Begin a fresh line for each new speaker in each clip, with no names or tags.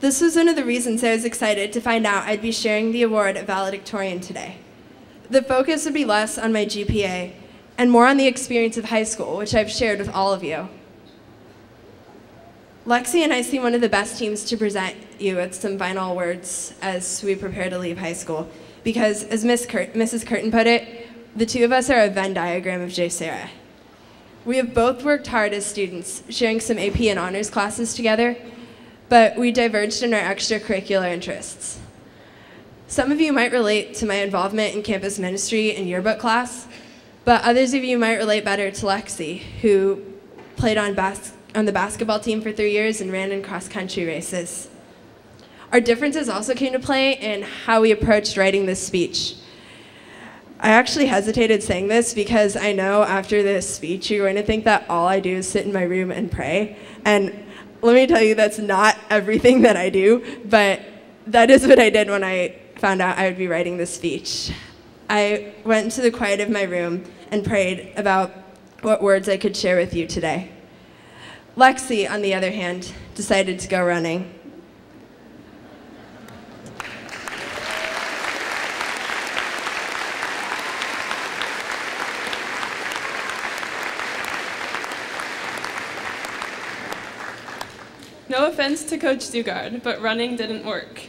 This was one of the reasons I was excited to find out I'd be sharing the award at Valedictorian today. The focus would be less on my GPA and more on the experience of high school, which I've shared with all of you. Lexi and I seem one of the best teams to present you with some final words as we prepare to leave high school, because as Mrs. Curtin put it, the two of us are a Venn diagram of Serra. We have both worked hard as students, sharing some AP and honors classes together, but we diverged in our extracurricular interests. Some of you might relate to my involvement in campus ministry and yearbook class, but others of you might relate better to Lexi, who played on the basketball team for 3 years and ran in cross-country races. Our differences also came to play in how we approached writing this speech. I actually hesitated saying this because I know after this speech you're going to think that all I do is sit in my room and pray. And let me tell you, that's not everything that I do, but that is what I did when I found out I would be writing this speech. I went into the quiet of my room and prayed about what words I could share with you today. Lexi, on the other hand, decided to go running.
No offense to Coach Dugard, but running didn't work.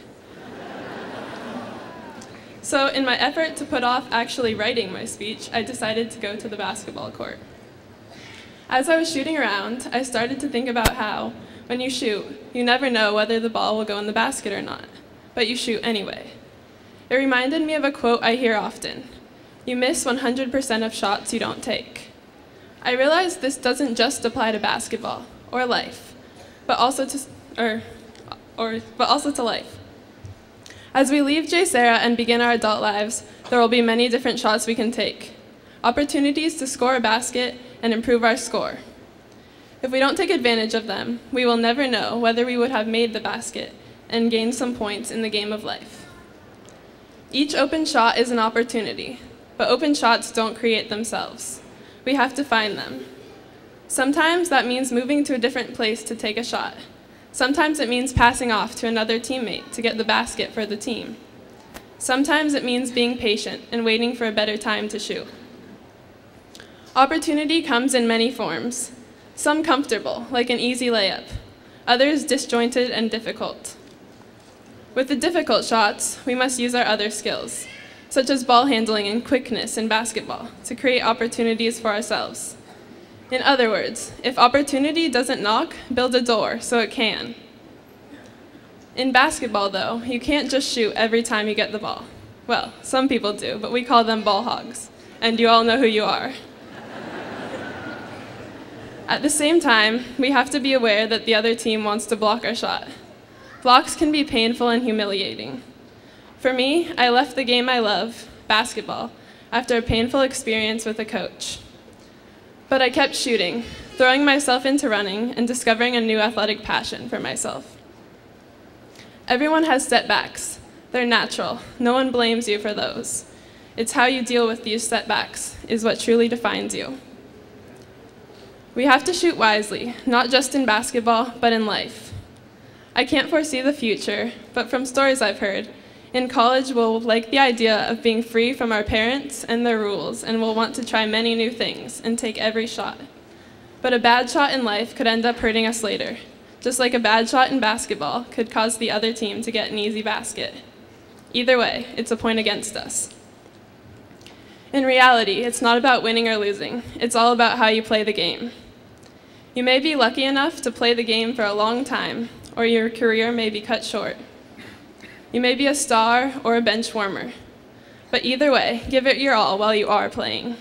So in my effort to put off actually writing my speech, I decided to go to the basketball court. As I was shooting around, I started to think about how, when you shoot, you never know whether the ball will go in the basket or not, but you shoot anyway. It reminded me of a quote I hear often: "You miss 100% of shots you don't take." I realized this doesn't just apply to basketball or life, but also to life. As we leave Serra and begin our adult lives, there will be many different shots we can take, opportunities to score a basket and improve our score. If we don't take advantage of them, we will never know whether we would have made the basket and gained some points in the game of life. Each open shot is an opportunity, but open shots don't create themselves. We have to find them. Sometimes that means moving to a different place to take a shot. Sometimes it means passing off to another teammate to get the basket for the team. Sometimes it means being patient and waiting for a better time to shoot. Opportunity comes in many forms, some comfortable, like an easy layup, others disjointed and difficult. With the difficult shots, we must use our other skills, such as ball handling and quickness in basketball, to create opportunities for ourselves. In other words, if opportunity doesn't knock, build a door so it can. In basketball, though, you can't just shoot every time you get the ball. Well, some people do, but we call them ball hogs, and you all know who you are. At the same time, we have to be aware that the other team wants to block our shot. Blocks can be painful and humiliating. For me, I left the game I love, basketball, after a painful experience with a coach. But I kept shooting, throwing myself into running and discovering a new athletic passion for myself. Everyone has setbacks. They're natural. No one blames you for those. It's how you deal with these setbacks is what truly defines you. We have to shoot wisely, not just in basketball, but in life. I can't foresee the future, but from stories I've heard, in college we'll like the idea of being free from our parents and their rules, and we'll want to try many new things and take every shot. But a bad shot in life could end up hurting us later, just like a bad shot in basketball could cause the other team to get an easy basket. Either way, it's a point against us. In reality, it's not about winning or losing. It's all about how you play the game. You may be lucky enough to play the game for a long time, or your career may be cut short. You may be a star or a bench warmer, but either way, give it your all while you are playing.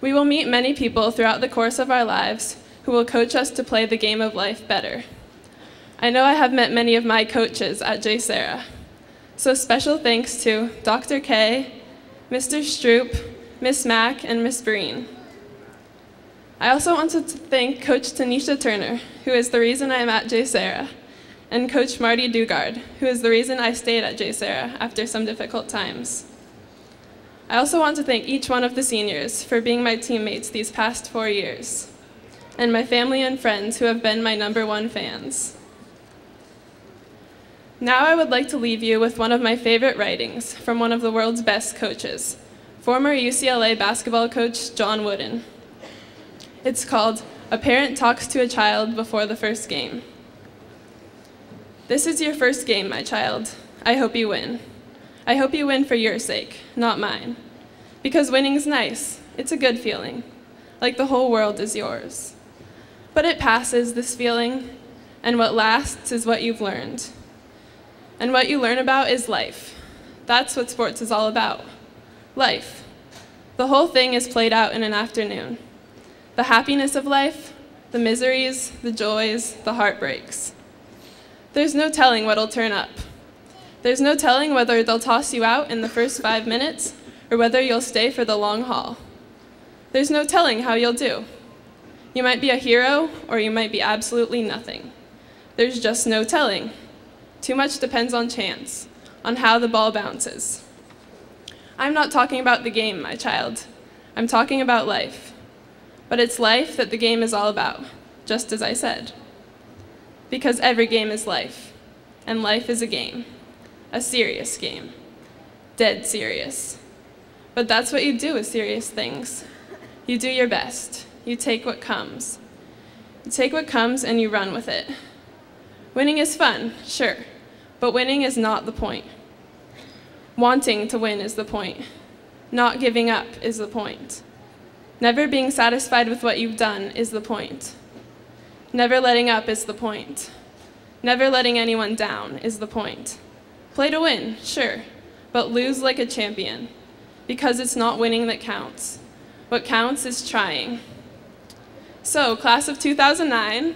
We will meet many people throughout the course of our lives who will coach us to play the game of life better. I know I have met many of my coaches at Serra, so special thanks to Dr. K, Mr. Stroop, Miss Mack, and Miss Breen. I also want to thank Coach Tanisha Turner, who is the reason I am at Serra, and Coach Marty Dugard, who is the reason I stayed at Serra after some difficult times. I also want to thank each one of the seniors for being my teammates these past 4 years, and my family and friends who have been my #1 fans. Now I would like to leave you with one of my favorite writings from one of the world's best coaches, former UCLA basketball coach John Wooden. It's called A Parent Talks to a Child Before the First Game. This is your first game, my child. I hope you win. I hope you win for your sake, not mine. Because winning's nice. It's a good feeling, like the whole world is yours. But it passes, this feeling, and what lasts is what you've learned. And what you learn about is life. That's what sports is all about. Life. The whole thing is played out in an afternoon. The happiness of life, the miseries, the joys, the heartbreaks. There's no telling what'll turn up. There's no telling whether they'll toss you out in the first 5 minutes or whether you'll stay for the long haul. There's no telling how you'll do. You might be a hero or you might be absolutely nothing. There's just no telling. Too much depends on chance, on how the ball bounces. I'm not talking about the game, my child. I'm talking about life. But it's life that the game is all about, just as I said. Because every game is life, and life is a game. A serious game. Dead serious. But that's what you do with serious things. You do your best. You take what comes. You take what comes and you run with it. Winning is fun, sure, but winning is not the point. Wanting to win is the point. Not giving up is the point. Never being satisfied with what you've done is the point. Never letting up is the point. Never letting anyone down is the point. Play to win, sure, but lose like a champion, because it's not winning that counts. What counts is trying. So, class of 2009,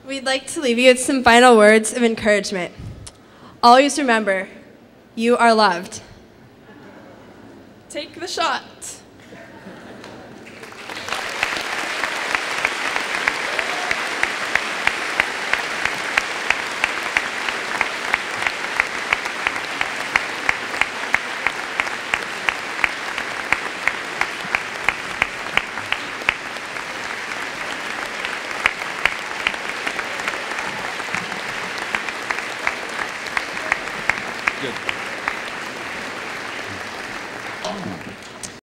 we'd like to leave you with some final words of encouragement. Always remember, you are loved.
Take the shot.